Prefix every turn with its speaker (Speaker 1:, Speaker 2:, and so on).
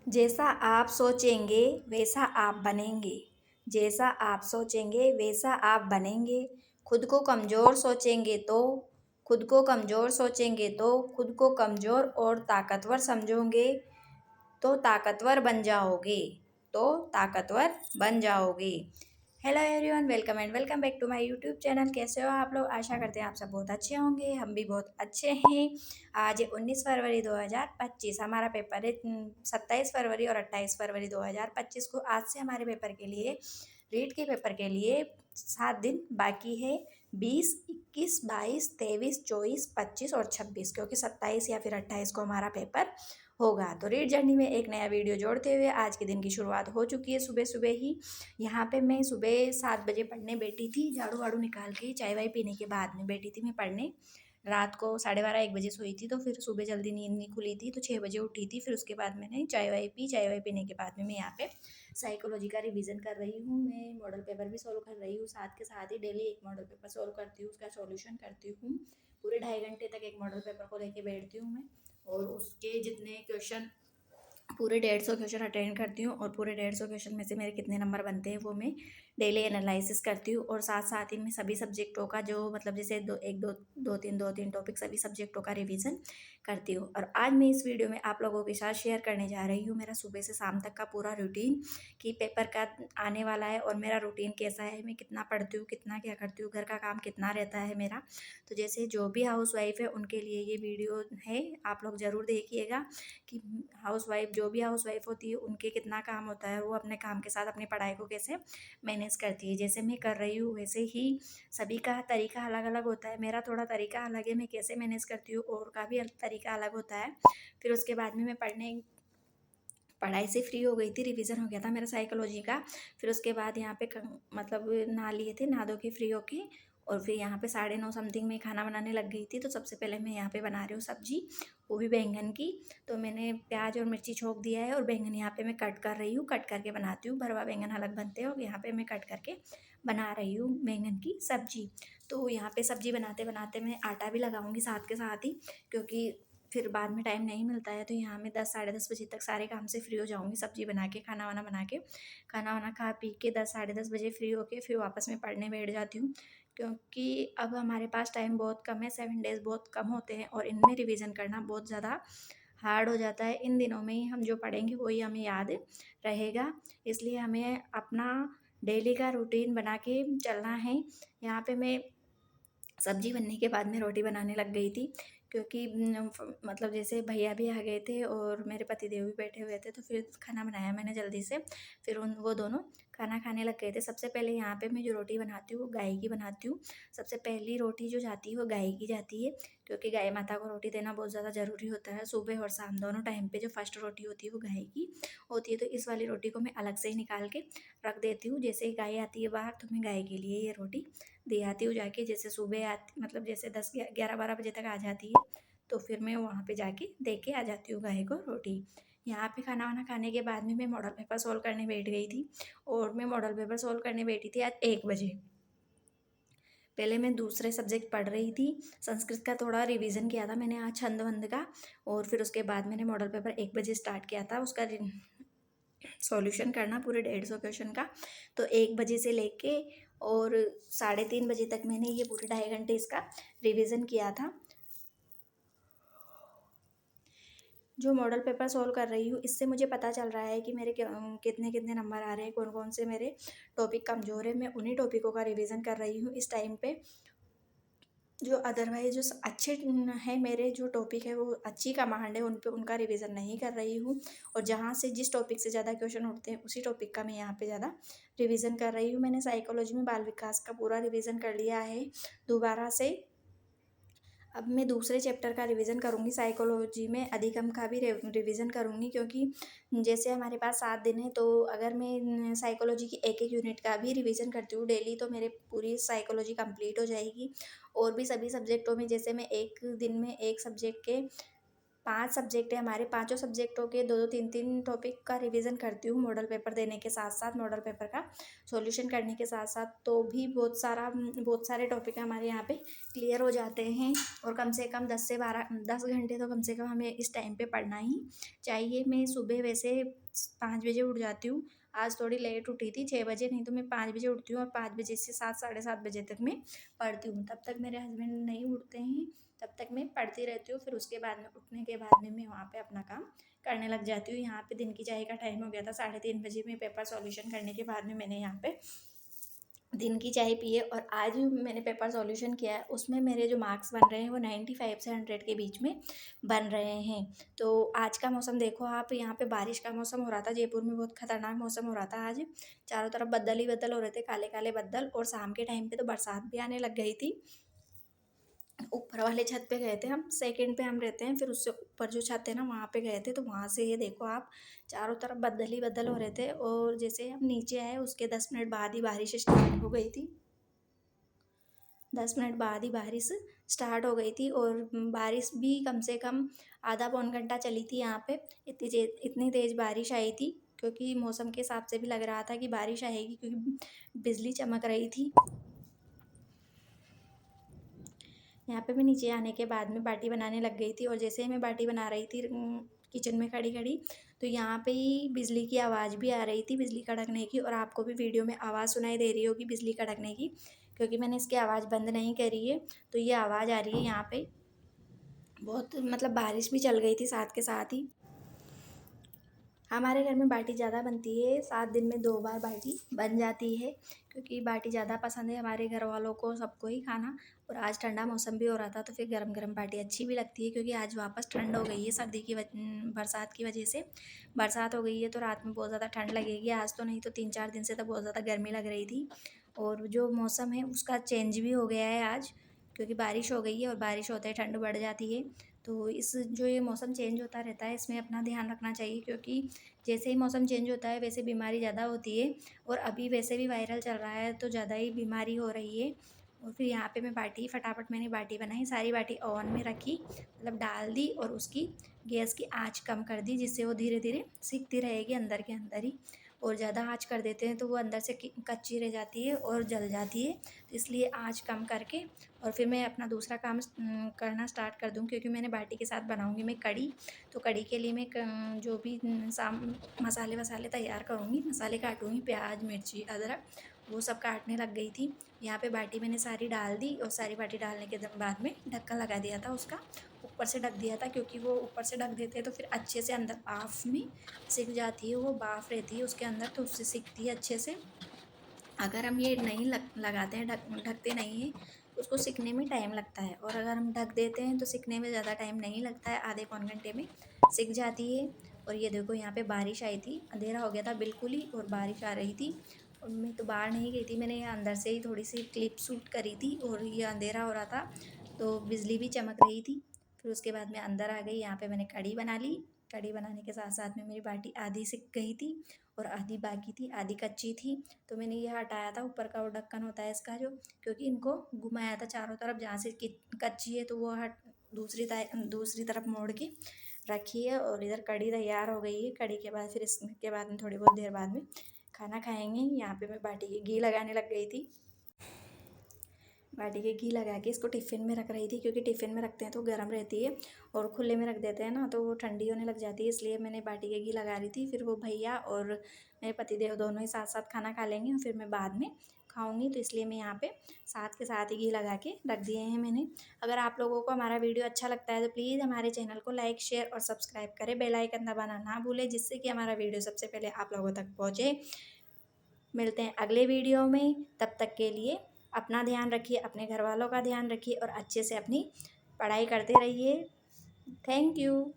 Speaker 1: जैसा आप सोचेंगे वैसा आप बनेंगे। जैसा आप सोचेंगे वैसा आप बनेंगे। खुद को कमज़ोर सोचेंगे तो खुद को कमज़ोर सोचेंगे तो खुद को कमज़ोर और ताकतवर समझोगे तो ताकतवर बन जाओगे। तो ताकतवर बन जाओगे। Hello everyone, welcome and welcome back to my YouTube channel. कैसे हो आप लोग? आशा करते हैं आप सब बहुत अच्छे होंगे। हम भी बहुत अच्छे हैं। आज 19 फरवरी 2025, हमारा पेपर है 27 फरवरी और 28 फरवरी 2025 को। आज से हमारे पेपर के लिए, रीट के पेपर के लिए 7 दिन बाकी है। 20, 21, 22, 23, 24, 25 और 26, क्योंकि 27 या फिर 28 को हमारा पेपर होगा। तो रीड जर्नी में एक नया वीडियो जोड़ते हुए आज के दिन की शुरुआत हो चुकी है सुबह सुबह ही। यहाँ पे मैं सुबह 7 बजे पढ़ने बैठी थी, झाड़ू वाड़ू निकाल के चाय वाय पीने के बाद में बैठी थी मैं पढ़ने। रात को 12:30 1 बजे सोई थी, तो फिर सुबह जल्दी नींद नहीं खुली थी, तो 6 बजे उठी थी। फिर उसके बाद मैंने चाय वाय पी। चाय वाय पीने के बाद में मैं यहाँ पे साइकोलॉजी का रिवीजन कर रही हूँ। मैं मॉडल पेपर भी सॉल्व कर रही हूँ, साथ के साथ ही डेली एक मॉडल पेपर सॉल्व करती हूँ, उसका सॉल्यूशन करती हूँ। पूरे 2.5 घंटे तक एक मॉडल पेपर को लेके बैठती हूँ मैं, और उसके जितने क्वेश्चन, पूरे 150 क्वेश्चन अटेंड करती हूँ, और पूरे 150 क्वेश्चन में से मेरे कितने नंबर बनते हैं वो मैं डेली एनालिसिस करती हूँ। और साथ साथ ही मैं सभी सब्जेक्टों का, जो मतलब जैसे दो तीन टॉपिक, सभी सब्जेक्टों का रिवीजन करती हूँ। और आज मैं इस वीडियो में आप लोगों के साथ शेयर करने जा रही हूँ मेरा सुबह से शाम तक का पूरा रूटीन, कि पेपर का आने वाला है और मेरा रूटीन कैसा है, मैं कितना पढ़ती हूँ, कितना क्या करती हूँ, घर का काम कितना रहता है मेरा। तो जैसे जो भी हाउस वाइफ है उनके लिए ये वीडियो है, आप लोग ज़रूर देखिएगा कि हाउसवाइफ, जो भी हाउसवाइफ होती है, उनके कितना काम होता है, वो अपने काम के साथ अपनी पढ़ाई को कैसे मैनेज करती है। जैसे मैं कर रही हूँ वैसे ही सभी का तरीका अलग अलग होता है। मेरा थोड़ा तरीका अलग है, मैं कैसे मैनेज करती हूँ, और का भी तरीका अलग होता है। फिर उसके बाद में मैं पढ़ाई से फ्री हो गई थी, रिवीजन हो गया था मेरा साइकोलॉजी का। फिर उसके बाद यहाँ पे मतलब नहा लिए थे, नहा धो के फ्री होके, और फिर यहाँ पे 9:30 समथिंग में खाना बनाने लग गई थी। तो सबसे पहले मैं यहाँ पे बना रही हूँ सब्जी, वो भी बैंगन की। तो मैंने प्याज और मिर्ची छोंक दिया है, और बैंगन यहाँ पे मैं कट कर रही हूँ, कट करके बनाती हूँ। भरवा बैंगन अलग बनते हैं, और यहाँ पे मैं कट करके बना रही हूँ बैंगन की सब्जी। तो यहाँ पे सब्जी बनाते बनाते मैं आटा भी लगाऊंगी साथ के साथ ही, क्योंकि फिर बाद में टाइम नहीं मिलता है। तो यहाँ मैं 10 10:30 बजे तक सारे काम से फ्री हो जाऊँगी, सब्जी बना के, खाना वाना बना के, खाना वाना खा पी के 10 10:30 बजे फ्री होके फिर वापस में पढ़ने बैठ जाती हूँ। क्योंकि अब हमारे पास टाइम बहुत कम है, 7 डेज़ बहुत कम होते हैं, और इनमें रिवीजन करना बहुत ज़्यादा हार्ड हो जाता है। इन दिनों में ही हम जो पढ़ेंगे वही हमें याद रहेगा, इसलिए हमें अपना डेली का रूटीन बना के चलना है। यहाँ पे मैं सब्जी बनने के बाद में रोटी बनाने लग गई थी, क्योंकि मतलब जैसे भैया भी आ गए थे और मेरे पतिदेव भी बैठे हुए थे, तो फिर खाना बनाया मैंने जल्दी से। फिर वो दोनों खाना खाने लग गए थे। सबसे पहले यहाँ पे मैं जो रोटी बनाती हूँ वो गाय की बनाती हूँ। सबसे पहली रोटी जो जाती है वो गाय की जाती है, क्योंकि गाय माता को रोटी देना बहुत ज़्यादा ज़रूरी होता है। सुबह और शाम दोनों टाइम पे जो फर्स्ट रोटी होती है वो गाय की होती है। तो इस वाली रोटी को मैं अलग से ही निकाल के रख देती हूँ। जैसे ही गाय आती है बाहर, तो मैं गाय के लिए ये रोटी दे आती हूँ जाके। जैसे सुबह आती, मतलब जैसे 10 11 12 बजे तक आ जाती है, तो फिर मैं वहाँ पे जाके दे के आ जाती हूँ गाय को रोटी। यहाँ पे खाना वाना खाने के बाद में मैं मॉडल पेपर सॉल्व करने बैठ गई थी, और मैं मॉडल पेपर सॉल्व करने बैठी थी आज 1 बजे। पहले मैं दूसरे सब्जेक्ट पढ़ रही थी, संस्कृत का थोड़ा रिवीजन किया था मैंने आज, छंद वंद का। और फिर उसके बाद मैंने मॉडल पेपर 1 बजे स्टार्ट किया था, उसका सॉल्यूशन करना पूरे 150 क्वेश्चन का। तो 1 बजे से लेके और 3:30 बजे तक मैंने ये पूरे 2.5 घंटे इसका रिवीजन किया था। जो मॉडल पेपर सॉल्व कर रही हूँ, इससे मुझे पता चल रहा है कि मेरे कितने कितने नंबर आ रहे हैं, कौन कौन से मेरे टॉपिक कमज़ोर है। मैं उन्हीं टॉपिकों का रिवीजन कर रही हूँ इस टाइम पे। जो अदरवाइज जो अच्छे हैं, मेरे जो टॉपिक है वो अच्छी कमांड है, उन पे उनका रिवीजन नहीं कर रही हूँ। और जहाँ से जिस टॉपिक से ज़्यादा क्वेश्चन उठते हैं उसी टॉपिक का मैं यहाँ पे ज़्यादा रिवीजन कर रही हूँ। मैंने साइकोलॉजी में बाल विकास का पूरा रिवीजन कर लिया है दोबारा से। अब मैं दूसरे चैप्टर का रिवीजन करूँगी, साइकोलॉजी में अधिगम का भी रिवीजन करूँगी, क्योंकि जैसे हमारे पास 7 दिन है, तो अगर मैं साइकोलॉजी की एक एक यूनिट का भी रिवीजन करती हूँ डेली, तो मेरे पूरी साइकोलॉजी कंप्लीट हो जाएगी। और भी सभी सब्जेक्टों में, जैसे मैं एक दिन में एक सब्जेक्ट के 5 सब्जेक्ट है हमारे, पाँचों सब्जेक्टों के 2-2 3-3 टॉपिक का रिवीजन करती हूँ मॉडल पेपर देने के साथ साथ, मॉडल पेपर का सॉल्यूशन करने के साथ साथ। तो भी बहुत सारे टॉपिक हमारे यहाँ पे क्लियर हो जाते हैं। और कम से कम 10 घंटे तो कम से कम हमें इस टाइम पे पढ़ना ही चाहिए। मैं सुबह वैसे 5 बजे उठ जाती हूँ। आज थोड़ी लेट उठी थी, 6 बजे, नहीं तो मैं 5 बजे उठती हूँ और 5 बजे से 7 साढ़े 7 बजे तक मैं पढ़ती हूँ। तब तक मेरे हस्बैंड नहीं उठते हैं, तब तक मैं पढ़ती रहती हूँ। फिर उसके बाद में उठने के बाद में मैं वहाँ पे अपना काम करने लग जाती हूँ। यहाँ पे दिन की चाय का टाइम हो गया था, 3:30 बजे में पेपर सॉल्यूशन करने के बाद में मैंने यहाँ पे दिन की चाय पी है। और आज मैंने पेपर सॉल्यूशन किया है, उसमें मेरे जो मार्क्स बन रहे हैं वो 95 से 100 के बीच में बन रहे हैं। तो आज का मौसम देखो आप, यहाँ पे बारिश का मौसम हो रहा था, जयपुर में बहुत खतरनाक मौसम हो रहा था आज। चारों तरफ बदल ही बदल हो रहे थे, काले काले बदल, और शाम के टाइम पे तो बरसात भी आने लग गई थी। ऊपर वाले छत पे गए थे हम, सेकंड पे हम रहते हैं, फिर उससे ऊपर जो छत है ना वहाँ पे गए थे। तो वहाँ से ये देखो आप, चारों तरफ बदल ही बदल हो रहे थे। और जैसे हम नीचे आए उसके 10 मिनट बाद ही बारिश स्टार्ट हो गई थी। 10 मिनट बाद ही बारिश स्टार्ट हो गई थी। और बारिश भी कम से कम आधा पौन घंटा चली थी यहाँ पे। इतनी तेज़ बारिश आई थी, क्योंकि मौसम के हिसाब से भी लग रहा था कि बारिश आएगी, क्योंकि बिजली चमक रही थी। यहाँ पे मैं नीचे आने के बाद में बाटी बनाने लग गई थी। और जैसे ही मैं बाटी बना रही थी किचन में खड़ी खड़ी, तो यहाँ पे ही बिजली की आवाज़ भी आ रही थी, बिजली कड़कने की। और आपको भी वीडियो में आवाज़ सुनाई दे रही होगी बिजली कड़कने की, क्योंकि मैंने इसकी आवाज़ बंद नहीं करी है। तो ये आवाज़ आ रही है यहाँ पे। बहुत मतलब बारिश भी चल गई थी साथ के साथ ही। हमारे घर में बाटी ज़्यादा बनती है, 7 दिन में 2 बार बाटी बन जाती है, क्योंकि बाटी ज़्यादा पसंद है हमारे घर वालों को, सबको ही खाना। और आज ठंडा मौसम भी हो रहा था, तो फिर गरम गरम बाटी अच्छी भी लगती है, क्योंकि आज वापस ठंड हो गई है बरसात की वजह से। बरसात हो गई है तो रात में बहुत ज़्यादा ठंड लगेगी आज तो, नहीं तो 3-4 दिन से तो बहुत ज़्यादा गर्मी लग रही थी। और जो मौसम है उसका चेंज भी हो गया है आज, क्योंकि बारिश हो गई है, और बारिश होते ही ठंड बढ़ जाती है। तो इस जो ये मौसम चेंज होता रहता है, इसमें अपना ध्यान रखना चाहिए, क्योंकि जैसे ही मौसम चेंज होता है वैसे बीमारी ज़्यादा होती है। और अभी वैसे भी वायरल चल रहा है, तो ज़्यादा ही बीमारी हो रही है। और फिर यहाँ पे मैं बाटी फटाफट मैंने बाटी बनाई, सारी बाटी ओवन में रखी, मतलब डाल दी, और उसकी गैस की आंच कम कर दी, जिससे वो धीरे धीरे सिकती रहेगी अंदर के अंदर ही। और ज़्यादा आंच कर देते हैं तो वो अंदर से कच्ची रह जाती है और जल जाती है। तो इसलिए आंच कम करके और फिर मैं अपना दूसरा काम करना स्टार्ट कर दूँ, क्योंकि मैंने बाटी के साथ बनाऊँगी मैं कढ़ी। तो कढ़ी के लिए मैं जो भी मसाले वसाले तैयार करूँगी, मसाले काटूँगी, प्याज मिर्ची अदरक वो सब काटने लग गई थी। यहाँ पे बाटी मैंने सारी डाल दी, और सारी बाटी डालने के बाद में ढक्कन लगा दिया था उसका, ऊपर से ढक दिया था, क्योंकि वो ऊपर से ढक देते हैं तो फिर अच्छे से अंदर भाफ़ में सिक जाती है, वो भाफ़ रहती है उसके अंदर, तो उससे सिकती है अच्छे से। अगर हम ये नहीं लगाते हैं, ढकते नहीं हैं, तो उसको सिकने में टाइम लगता है। और अगर हम ढक देते हैं तो सिकने में ज़्यादा टाइम नहीं लगता है, आधे पौन घंटे में सिक जाती है। और ये देखो यहाँ पे बारिश आई थी, अंधेरा हो गया था बिल्कुल ही, और बारिश आ रही थी। और मैं तो बाहर नहीं गई थी, मैंने यहाँ अंदर से ही थोड़ी सी क्लिप शूट करी थी, और ये अंधेरा हो रहा था तो बिजली भी चमक रही थी। फिर उसके बाद मैं अंदर आ गई, यहाँ पे मैंने कढ़ी बना ली। कढ़ी बनाने के साथ साथ में मेरी बाटी आधी सिक गई थी, और आधी बाकी थी, आधी कच्ची थी। तो मैंने ये हटाया था ऊपर का वो ढक्कन होता है इसका जो, क्योंकि इनको घुमाया था चारों तरफ, जहाँ से कच्ची है तो वो हट दूसरी तरफ मोड़ के रखी है। और इधर कढ़ी तैयार हो गई है। कढ़ी के बाद फिर इसके बाद में थोड़ी बहुत देर बाद में खाना खाएंगे। यहाँ पे मैं बाटी की घी लगाने लग गई थी, बाटी के घी लगा के इसको टिफ़िन में रख रही थी, क्योंकि टिफ़िन में रखते हैं तो गर्म रहती है, और खुले में रख देते हैं ना तो वो ठंडी होने लग जाती है, इसलिए मैंने बाटी के घी लगा रही थी। फिर वो भैया और मेरे पतिदेव दोनों ही साथ साथ खाना खा लेंगे, और फिर मैं बाद में खाऊंगी, तो इसलिए मैं यहाँ पे साथ के साथ ही घी लगा के रख दिए हैं मैंने। अगर आप लोगों को हमारा वीडियो अच्छा लगता है तो प्लीज़ हमारे चैनल को लाइक शेयर और सब्सक्राइब करें, बेल आइकन दबाना ना भूलें, जिससे कि हमारा वीडियो सबसे पहले आप लोगों तक पहुँचे। मिलते हैं अगले वीडियो में, तब तक के लिए अपना ध्यान रखिए, अपने घर वालों का ध्यान रखिए, और अच्छे से अपनी पढ़ाई करते रहिए। Thank you.